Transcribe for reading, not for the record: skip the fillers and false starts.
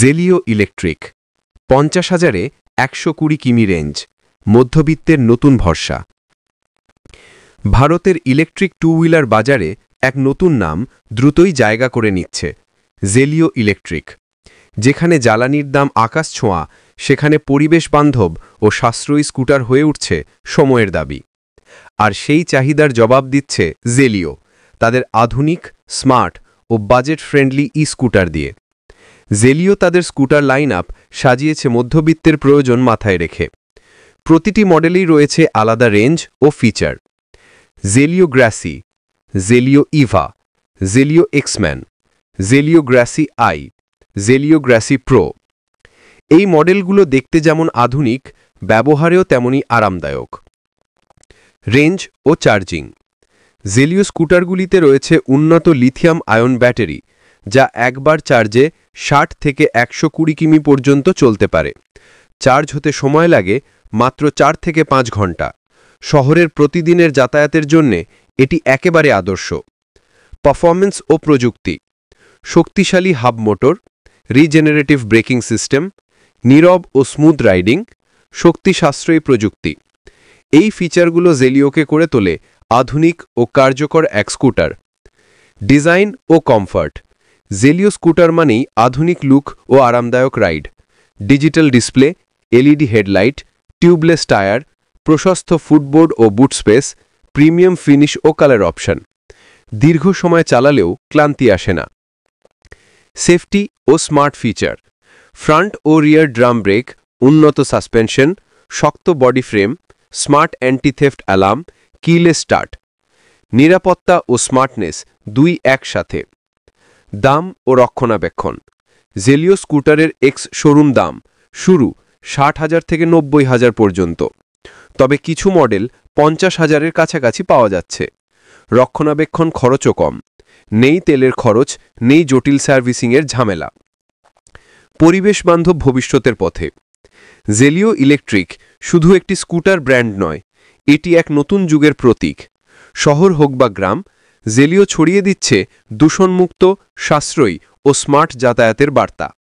Zelio electric ৫০,০০০-এ ১২০ কিমি range, মধ্যবিত্তের নতুন ভরসা। ভারতের ইলেকট্রিক টু হুইলার বাজারে এক নতুন নাম দ্রুতই জায়গা করে নিচ্ছে, জেলিও ইলেকট্রিক। যেখানে জ্বালানির দাম আকাশ ছোঁয়া, সেখানে পরিবেশ বান্ধব ও সাশ্রয়ী স্কুটার হয়ে উঠছে সময়ের দাবি। আর সেই চাহিদার জবাব দিচ্ছে জেলিও, তাদের আধুনিক, স্মার্ট ও বাজেট ফ্রেন্ডলি স্কুটার দিয়ে। জেলিও তাদের স্কুটার লাইন আপ সাজিয়েছে মধ্যবিত্তের প্রয়োজন মাথায় রেখে। প্রতিটি মডেলেই রয়েছে আলাদা রেঞ্জ ও feature. Zelio Gracy, Zelio Eva, Zelio X Men, Zelio Gracy I, Zelio Gracy pro. এই মডেলগুলো দেখতে যেমন আধুনিক, ব্যবহারেও তেমনই আরামদায়ক। রেঞ্জ ও চার্জিং। জেলিও স্কুটারগুলিতে রয়েছে উন্নত লিথিয়াম আয়ন ব্যাটারি, যা একবার চার্জে ৬০ থেকে ১২০ কিমি পর্যন্ত চলতে পারে। চার্জ হতে সময় লাগে মাত্র ৪ থেকে ৫ ঘন্টা। শহরের প্রতিদিনের যাতায়াতের জন্যে এটি একেবারে আদর্শ। পারফরম্যান্স ও প্রযুক্তি। শক্তিশালী hub motor, regenerative braking system, নীরব ও স্মুথ রাইডিং, শক্তি সাশ্রয়ী প্রযুক্তি। এই ফিচারগুলো জেলিওকে করে তোলে আধুনিক ও কার্যকর এক স্কুটার। ডিজাইন ও কমফর্ট। জেলিও স্কুটার মানেই আধুনিক লুক ও আরামদায়ক ride. Digital display, LED headlight, tubeless tyre, প্রশস্ত ফুটবোর্ড ও বুট স্পেস, প্রিমিয়াম ফিনিশ ও কালার অপশন। দীর্ঘ সময় চালালেও ক্লান্তি আসে না। সেফটি ও স্মার্ট ফিচার। ফ্রন্ট ও রিয়ার ড্রাম ব্রেক, উন্নত সাসপেনশন, শক্ত body frame, smart anti theft alarm, keyless start. নিরাপত্তা ও স্মার্টনেস দুই একসাথে। দাম ও রক্ষণাবেক্ষণ। জেলিও স্কুটারের এক্স শোরুম দাম শুরু ৬০,০০০ থেকে ৯০,০০০ পর্যন্ত, তবে কিছু মডেল ৫০,০০০-এর কাছাকাছি পাওয়া যাচ্ছে। রক্ষণাবেক্ষণ খরচও কম, নেই তেলের খরচ, নেই জটিল সার্ভিসিংয়ের ঝামেলা। পরিবেশ বান্ধব ভবিষ্যতের পথে। জেলিও ইলেকট্রিক শুধু একটি স্কুটার ব্র্যান্ড নয়, এটি এক নতুন যুগের প্রতীক। শহর হোক বা গ্রাম, জেলিও ছড়িয়ে দিচ্ছে দূষণমুক্ত, সাশ্রয়ী ও স্মার্ট যাতায়াতের বার্তা।